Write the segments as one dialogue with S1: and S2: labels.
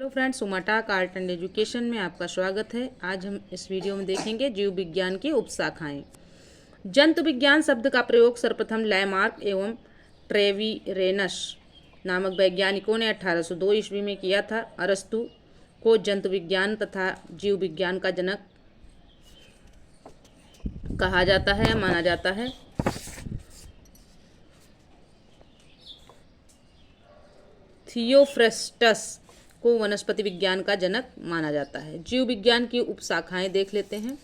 S1: Hello friends, Sumatak art and education में आपका स्वागत है। आज हम इस वीडियो में देखेंगे जीव विज्ञान की उपशाखाएं। जंतु विज्ञान शब्द का प्रयोग सर्वप्रथम लैमार्क एवं ट्रेविरेनस नामक वैज्ञानिकों ने 1802 ईस्वी में किया था। अरस्तु को जंतु विज्ञान तथा जीव विज्ञान का जनक कहा जाता है, माना जाता है। थियोफ्रेस्टस को वनस्पति विज्ञान का जनक माना जाता है। जीव विज्ञान की उपशाखाएं देख लेते हैं।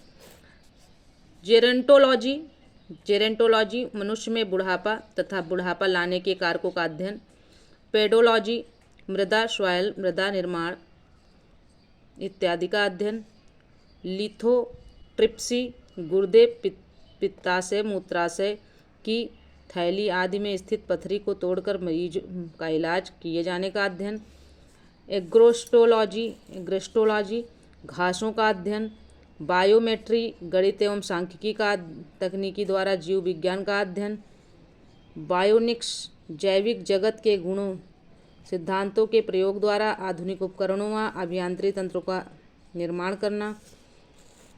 S1: जेरेंटोलॉजी जेरेंटोलॉजी मनुष्य में बुढ़ापा तथा बुढ़ापा लाने के कारकों का अध्ययन। पेडोलॉजी मृदा स्वायल, मृदा निर्माण इत्यादि का अध्ययन। लिथोट्रिप्सी गुर्दे, पित्ताशय, मूत्राशय की थैली आदि में स्थित पथरी को तोड़कर मरीज का इलाज किए जाने का अध्ययन। एग्रोस्टोलॉजी घासों का अध्ययन। बायोमेट्री गणित एवं सांख्यिकी का तकनीकी द्वारा जीव विज्ञान का अध्ययन। बायोनिक्स जैविक जगत के गुणों सिद्धांतों के प्रयोग द्वारा आधुनिक उपकरणों व अभियांत्रिक तंत्रों का निर्माण करना।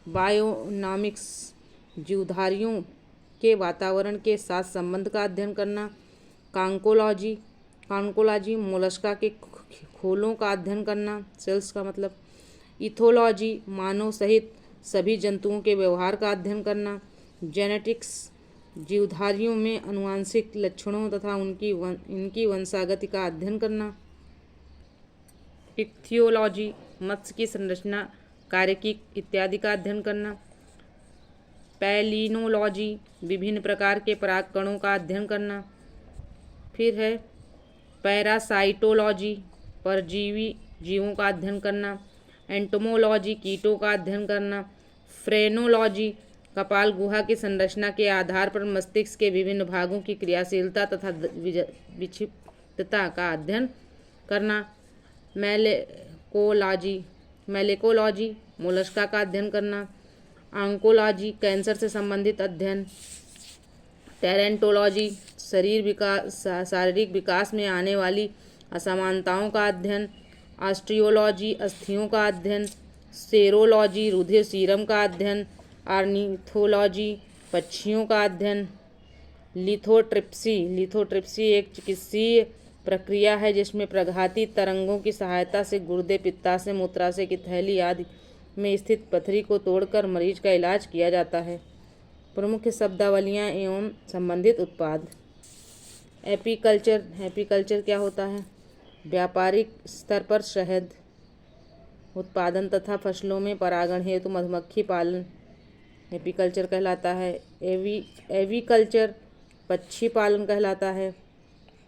S1: बायोनॉमिक्स जीवधारियों के वातावरण के साथ संबंध का अध्ययन करना। कांकोलॉजी मोलस्का के खोलों का अध्ययन करना, सेल्स का मतलब। इथोलॉजी मानव सहित सभी जंतुओं के व्यवहार का अध्ययन करना। जेनेटिक्स जीवधारियों में आनुवंशिक लक्षणों तथा इनकी वंशागति का अध्ययन करना। इक्थियोलॉजी मत्स्य की संरचना, कार्यकी इत्यादि का अध्ययन करना। पैलिनोलॉजी विभिन्न प्रकार के परागकणों का अध्ययन करना। फिर है पैरासाइटोलॉजी परजीवी जीवों का अध्ययन करना। एंटोमोलॉजी कीटों का अध्ययन करना। फ्रेनोलॉजी कपाल गुहा की संरचना के आधार पर मस्तिष्क के विभिन्न भागों की क्रियाशीलता तथा विक्षिप्तता का अध्ययन करना। मेलेकोलॉजी मोलस्का का अध्ययन करना। ऑन्कोलॉजी कैंसर से संबंधित अध्ययन। टेरेंटोलॉजी शारीरिक विकास में आने वाली असमानताओं का अध्ययन। ऑस्टियोलॉजी अस्थियों का अध्ययन। सेरोलॉजी रुधिर सीरम का अध्ययन। ऑर्निथोलॉजी पक्षियों का अध्ययन। लिथोट्रिप्सी एक चिकित्सीय प्रक्रिया है जिसमें प्रघाती तरंगों की सहायता से गुर्दे, पित्ताशय, मूत्राशय की थैली आदि में स्थित पथरी को तोड़कर मरीज का इलाज किया जाता है। प्रमुख शब्दावलियाँ एवं संबंधित उत्पाद। एपीकल्चर क्या होता है? व्यापारिक स्तर पर शहद उत्पादन तथा फसलों में परागण हेतु मधुमक्खी पालन एपीकल्चर कहलाता है। एवीकल्चर पक्षी पालन कहलाता है।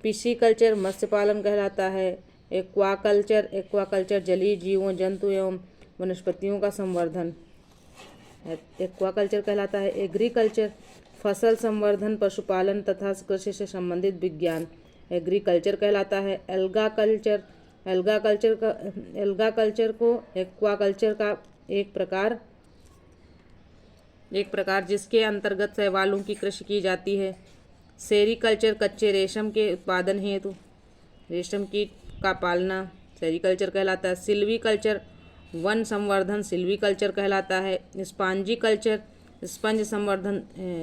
S1: पिसीकल्चर मत्स्य पालन कहलाता है। एक्वाकल्चर जलीय जीवों, जंतु एवं वनस्पतियों का संवर्धन एक्वाकल्चर कहलाता है। एग्रीकल्चर फसल संवर्धन, पशुपालन तथा कृषि से संबंधित विज्ञान एग्रीकल्चर कहलाता है। एल्गाकल्चर को एक्वाकल्चर का एक प्रकार जिसके अंतर्गत शैवालों की कृषि की जाती है। सेरीकल्चर कच्चे रेशम के उत्पादन हेतु रेशम कीट का पालना सेरीकल्चर कहलाता है। सिल्वीकल्चर वन संवर्धन सिल्वीकल्चर कहलाता है। स्पॉन्जीकल्चर स्पंज संवर्धन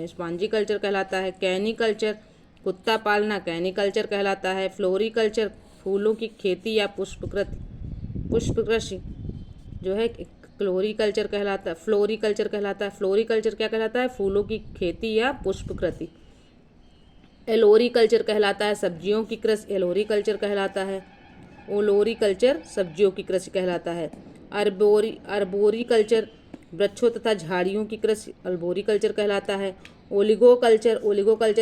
S1: स्पॉन्जीकल्चर कहलाता है। कैनिकल्चर कुत्ता पालना कैनिकल्चर कहलाता है। फ्लोरिकल्चर फूलों की खेती या पुष्प कृषि जो है फ्लोरिकल्चर कहलाता है। फ्लोरिकल्चर क्या कहलाता है? फूलों की खेती या पुष्प कृषि। एलोरिकल्चर कहलाता है सब्जियों की कृषि एलोरिकल्चर कहलाता है। ओलोरिकल्चर सब्जियों की कृषि कहलाता है। अर्बोरिकल्चर वृक्षों तथा झाड़ियों की कृषि अल्बोरिकल्चर कहलाता है। ओलिगोकल्चर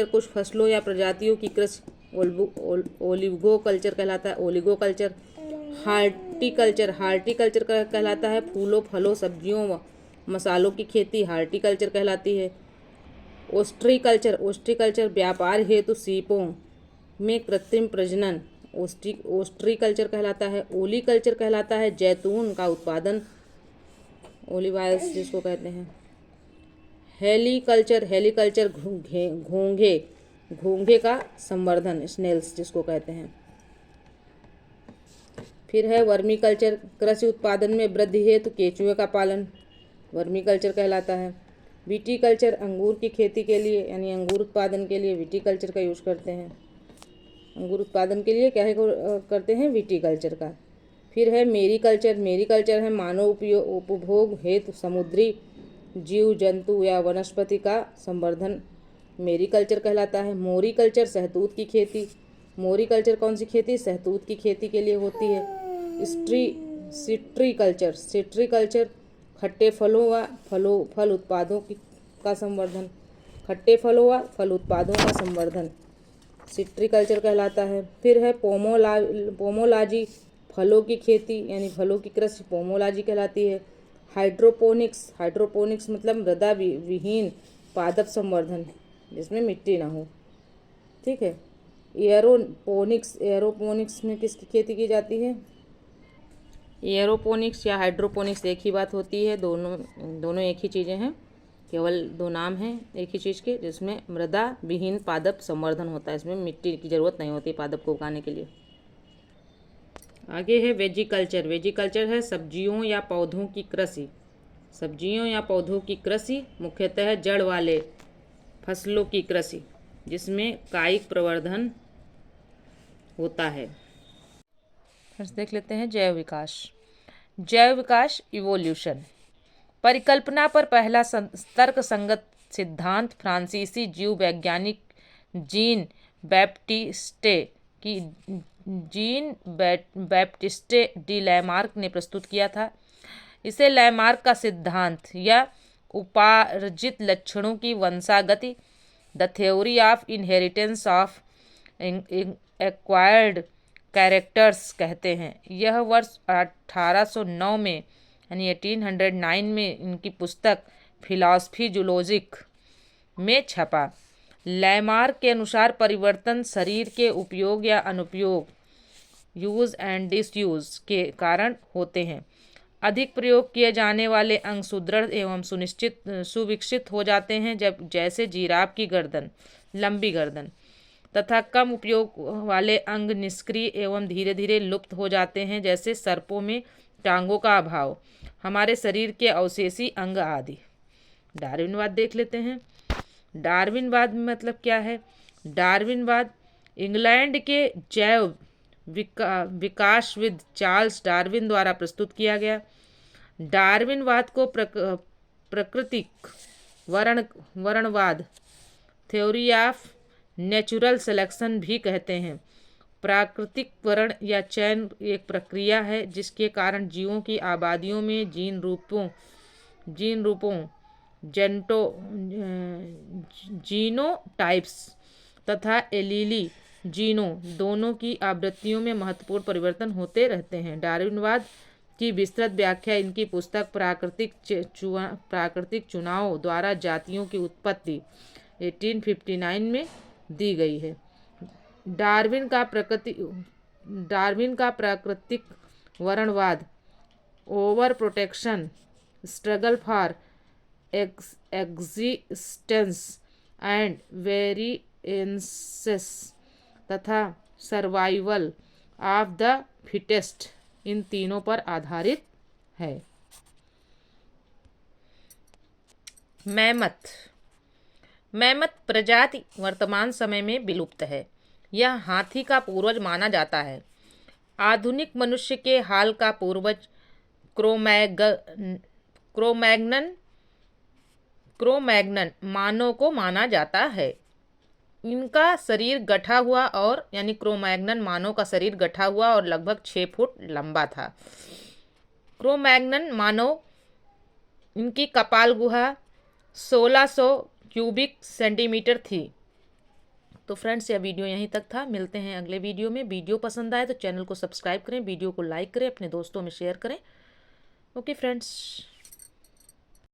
S1: कुछ फसलों या प्रजातियों की कृषि ओलिगोकल्चर कहलाता है। ओलिगोकल्चर हार्टिकल्चर कहलाता है फूलों, फलों, सब्जियों व मसालों की खेती हार्टिकल्चर कहलाती है। ओस्ट्रीकल्चर व्यापार हेतु सीपों में कृत्रिम प्रजनन ओस्ट्रीकल्चर कहलाता है। ओलीकल्चर कहलाता है जैतून का उत्पादन ओलिव ऑयल्स जिसको कहते हैं। हेलीकल्चर घोंघे का संवर्धन स्नेल्स जिसको कहते हैं। फिर है वर्मी कल्चर, कृषि उत्पादन में वृद्धि हेतु केंचुए का पालन वर्मी कल्चर कहलाता है। विटीकल्चर, अंगूर की खेती के लिए यानी अंगूर उत्पादन के लिए विटीकल्चर का यूज करते हैं। अंगूर उत्पादन के लिए क्या है करते हैं, विटीकल्चर का। फिर है मेरीकल्चर, मेरीकल्चर है मानव उपभोग हेतु समुद्री जीव जंतु या वनस्पति का संवर्धन मेरीकल्चर कहलाता है। मोरीकल्चर, शहतूत की खेती, मोरीकल्चर कौन सी खेती, शहतूत की खेती के लिए होती है। सिट्रीकल्चर, सिट्रीकल्चर खट्टे फलों व फल उत्पादों का संवर्धन, खट्टे फलों व फल उत्पादों का संवर्धन सिट्रीकल्चर कहलाता है। फिर है पोमोलॉजी, फलों की खेती यानी फलों की कृषि पोमोलॉजी कहलाती है। हाइड्रोपोनिक्स, हाइड्रोपोनिक्स मतलब मृदा विहीन पादप संवर्धन जिसमें मिट्टी ना हो, ठीक है। एयरोपोनिक्स, एयरोपोनिक्स में किसकी खेती की जाती है, एयरोपोनिक्स या हाइड्रोपोनिक्स एक ही बात होती है, दोनों एक ही चीज़ें हैं, केवल दो नाम हैं एक ही चीज़ के, जिसमें मृदा विहीन पादप संवर्धन होता है, इसमें मिट्टी की ज़रूरत नहीं होती पादप को उगाने के लिए। आगे है वेजिकल्चर, वेजिकल्चर है सब्जियों या पौधों की कृषि, सब्जियों या पौधों की कृषि मुख्यतः जड़ वाले फसलों की कृषि जिसमें कायिक प्रवर्धन होता है। फिर देख लेते हैं जैव विकास, जैव विकास इवोल्यूशन। परिकल्पना पर पहला तर्क संगत सिद्धांत फ्रांसीसी जीव वैज्ञानिक जीन बैप्टिस्टे डी लैमार्क ने प्रस्तुत किया था। इसे लैमार्क का सिद्धांत या उपार्जित लक्षणों की वंशागति, the theory of inheritance of acquired characters कहते हैं। यह वर्ष 1809 में यानी 1809 में इनकी पुस्तक फिलॉसफी जूलॉजिक में छपा। लैमार्क के अनुसार परिवर्तन शरीर के उपयोग या अनुपयोग, यूज एंड डिसयूज के कारण होते हैं। अधिक प्रयोग किए जाने वाले अंग सुदृढ़ एवं सुविकसित हो जाते हैं, जैसे जिराफ की गर्दन, लंबी गर्दन, तथा कम उपयोग वाले अंग निष्क्रिय एवं धीरे धीरे लुप्त हो जाते हैं, जैसे सर्पों में टांगों का अभाव, हमारे शरीर के अवशेषी अंग आदि। डार्विनवाद देख लेते हैं। डार्विनवाद में मतलब क्या है, डार्विनवाद इंग्लैंड के जैव विकासविद चार्ल्स डार्विन द्वारा प्रस्तुत किया गया। डार्विनवाद को प्राकृतिक वर्णवाद, थ्योरी ऑफ नेचुरल सिलेक्शन भी कहते हैं। प्राकृतिक वर्ण या चयन एक प्रक्रिया है जिसके कारण जीवों की आबादियों में जीन रूपों जीनोटाइप्स तथा एलीली जीनों दोनों की आवृत्तियों में महत्वपूर्ण परिवर्तन होते रहते हैं। डार्विनवाद की विस्तृत व्याख्या इनकी पुस्तक प्राकृतिक चुनाव द्वारा जातियों की उत्पत्ति 1859 में दी गई है। डार्विन का प्राकृतिक वर्णवाद over protection, struggle for existence and variances तथा सर्वाइवल ऑफ द फिटेस्ट, इन तीनों पर आधारित है। मैमथ प्रजाति वर्तमान समय में विलुप्त है। यह हाथी का पूर्वज माना जाता है। आधुनिक मनुष्य के हाल का पूर्वज क्रोमैग्नन मानव को माना जाता है। इनका शरीर गठा हुआ और यानी क्रोमैग्नन मानव का शरीर गठा हुआ और लगभग 6 फुट लंबा था। क्रोमैग्नन मानव, इनकी कपाल गुहा 1600 क्यूबिक सेंटीमीटर थी। तो फ्रेंड्स, यह वीडियो यहीं तक था। मिलते हैं अगले वीडियो में। वीडियो पसंद आए तो चैनल को सब्सक्राइब करें, वीडियो को लाइक करें, अपने दोस्तों में शेयर करें। Okay friends.